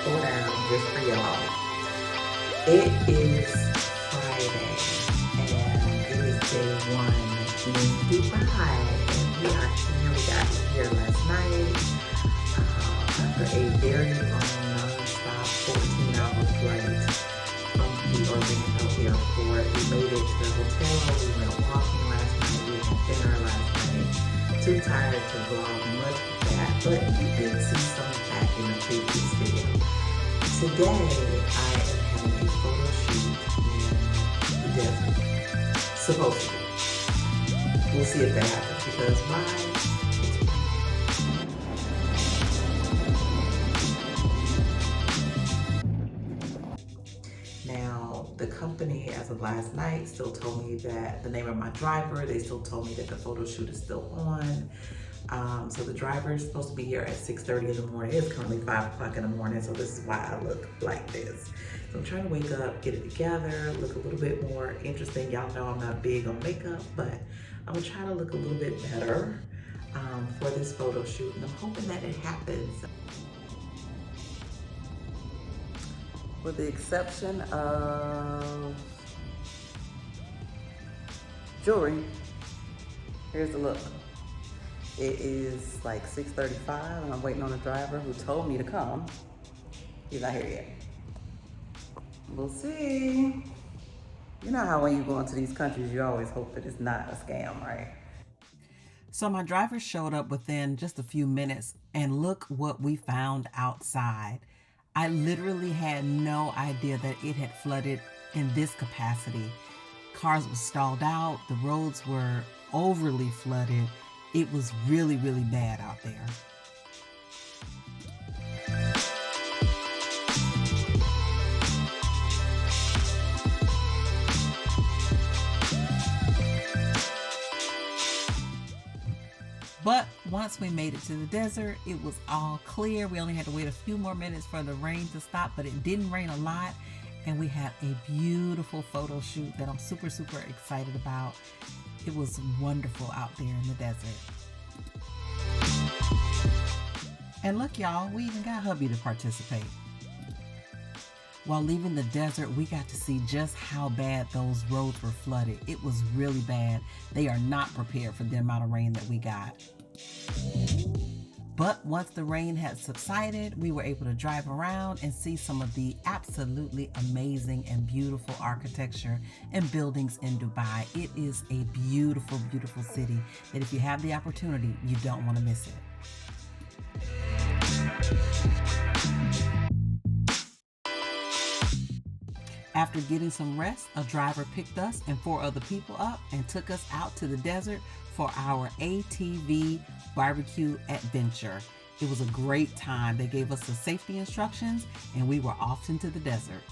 throw down just for y'all. It is Friday and it is day one in Dubai. And we are here. We got here last night after a very long non-stop 14-hour flight from the Orlando airport. We made it to the hotel. We went walking last night. We had dinner last night. Too tired to vlog much of that, but you did see some of that in the previous video. Today, I am having a photo shoot in the desert. Supposed to be. We'll see if that happens because why? Now, the company, as of last night, still told me that the name of my driver, they still told me that the photo shoot is still on. So the driver is supposed to be here at 6:30 in the morning. It's currently 5 o'clock in the morning, so this is why I look like this. So I'm trying to wake up, get it together, look a little bit more interesting. Y'all know I'm not big on makeup, but I'm gonna try to look a little bit better for this photo shoot, and I'm hoping that it happens. With the exception of jewelry, here's the look. It is like 6:35 and I'm waiting on the driver who told me to come. He's not here yet. We'll see. You know how when you go into these countries, you always hope that it's not a scam, right? So my driver showed up within just a few minutes and look what we found outside. I literally had no idea that it had flooded in this capacity. Cars were stalled out, the roads were overly flooded. It was really, really bad out there. But once we made it to the desert, it was all clear. We only had to wait a few more minutes for the rain to stop, but it didn't rain a lot. And we had a beautiful photo shoot that I'm super, super excited about. It was wonderful out there in the desert. And look, y'all, we even got hubby to participate. While leaving the desert, we got to see just how bad those roads were flooded. It was really bad. They are not prepared for the amount of rain that we got. But once the rain had subsided, we were able to drive around and see some of the absolutely amazing and beautiful architecture and buildings in Dubai. It is a beautiful, beautiful city that if you have the opportunity, you don't want to miss it. After getting some rest, a driver picked us and 4 other people up and took us out to the desert for our ATV barbecue adventure. It was a great time. They gave us the safety instructions and we were off into the desert.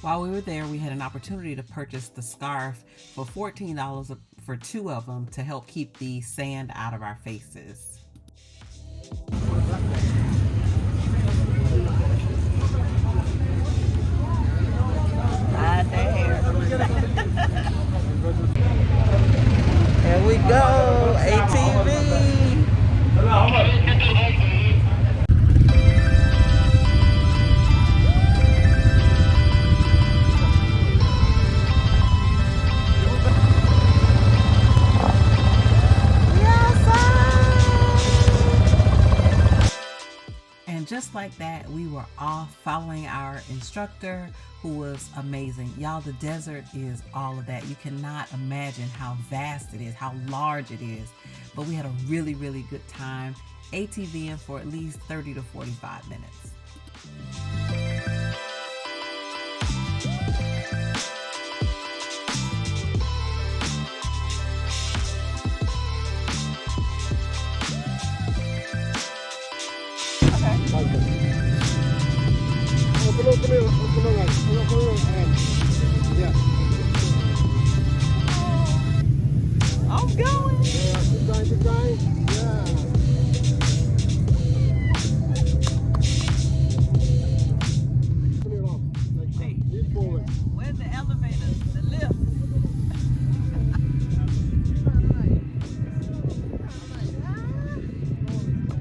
While we were there, we had an opportunity to purchase the scarf for $14 for 2 of them to help keep the sand out of our faces. Here we go, ATV. And just like that, we were off following our instructor, who was amazing. Y'all, the desert is all of that. You cannot imagine how vast it is, how large it is. But we had a really, really good time ATVing for at least 30 to 45 minutes. I'm going. Keep going. Yeah. Where's the elevator? The lift?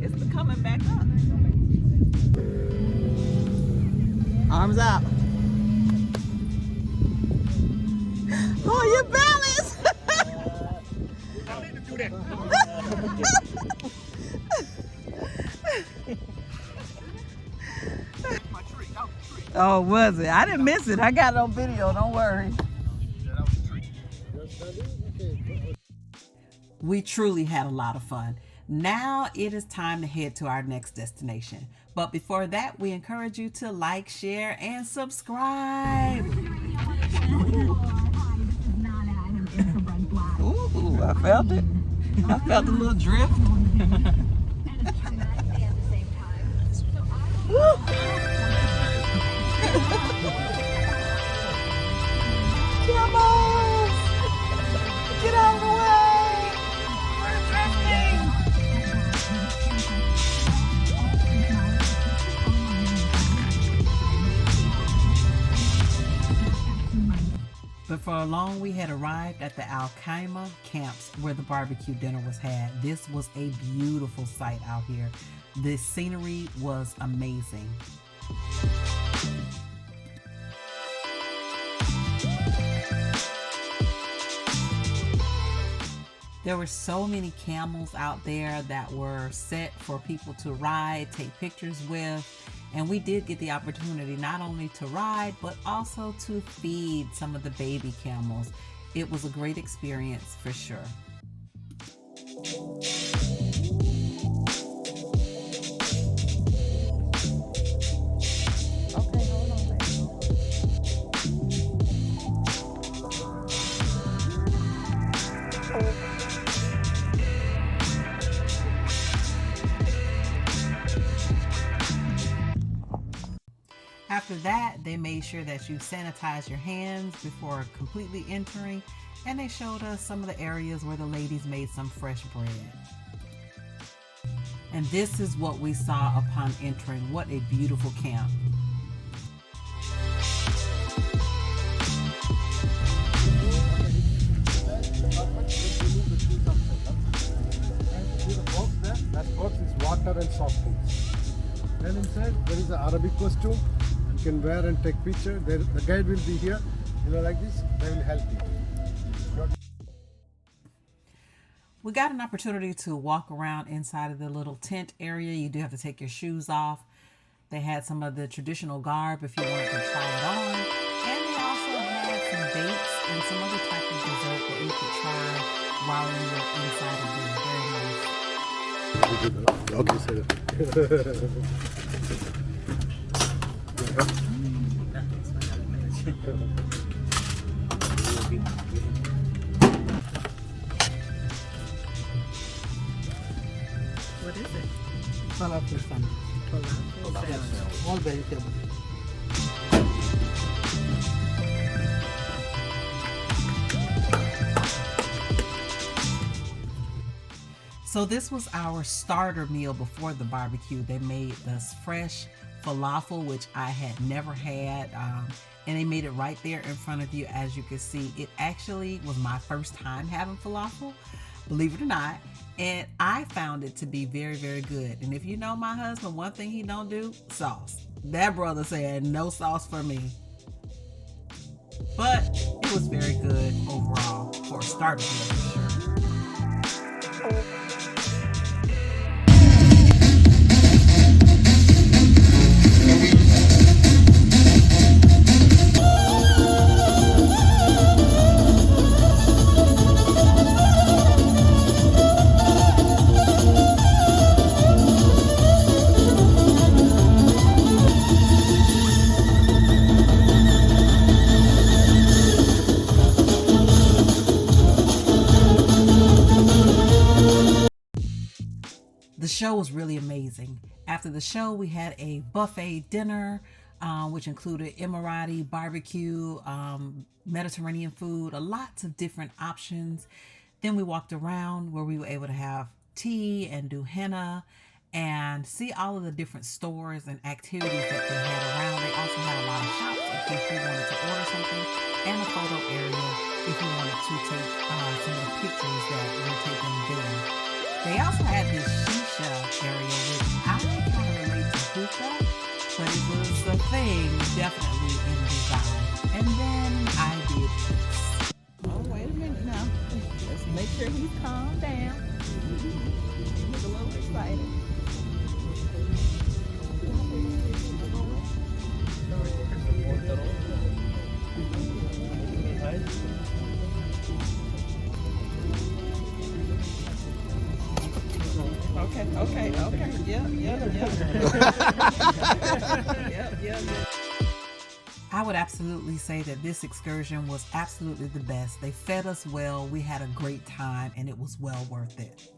It's the coming back up. Arms out. Oh, you balance. I need to do that. My tree. That was a tree. Oh, was it? I didn't miss it. I got it on video. Don't worry. Yeah, that was a tree. We truly had a lot of fun. Now it is time to head to our next destination. But before that, we encourage you to like, share, and subscribe. Ooh, I felt it. I felt a little drift. Woo. Camels! Get out of the way! We're drifting! Before long, we had arrived at the Al-Qaima camps where the barbecue dinner was had. This was a beautiful sight out here. The scenery was amazing. There were so many camels out there that were set for people to ride, take pictures with, and we did get the opportunity not only to ride, but also to feed some of the baby camels. It was a great experience for sure. Okay, hold on, baby. After that, they made sure that you sanitize your hands before completely entering, and they showed us some of the areas where the ladies made some fresh bread. And this is what we saw upon entering. What a beautiful camp. That box is water and soft drinks. Then inside there is an Arabic costume. You can wear and take picture. The guide will be here. Like this, they will help you. We got an opportunity to walk around inside of the little tent area. You do have to take your shoes off. They had some of the traditional garb if you wanted to try it on. And they also had some dates and some other type of dessert that you could try while you were inside of there. Very nice. Okay, sir. What is it? Falafel sandwich. Falafel sandwich. All vegetable. So this was our starter meal before the barbecue. They made this fresh falafel, which I had never had, and they made it right there in front of you. As you can see, it actually was my first time having falafel, believe it or not, and I found it to be very, very good. And if you know my husband, one thing he don't do, sauce. That brother said no sauce for me, but it was very good overall for a starter meal for sure. The show was really amazing. After the show, we had a buffet dinner, which included Emirati barbecue, Mediterranean food, lots of different options. Then we walked around where we were able to have tea and do henna and see all of the different stores and activities that they had around. They also had a lot of shops in case you wanted to order something, and a photo area if you wanted to take some of the pictures that were taken there. They also had this shisha area, which I kind of relate to hookah, but it was a thing definitely in design. And then I did this. Oh, wait a minute now. Let's make sure he's calmed down. He's a little excited. Okay. Yep. I would absolutely say that this excursion was absolutely the best. They fed us well, we had a great time, and it was well worth it.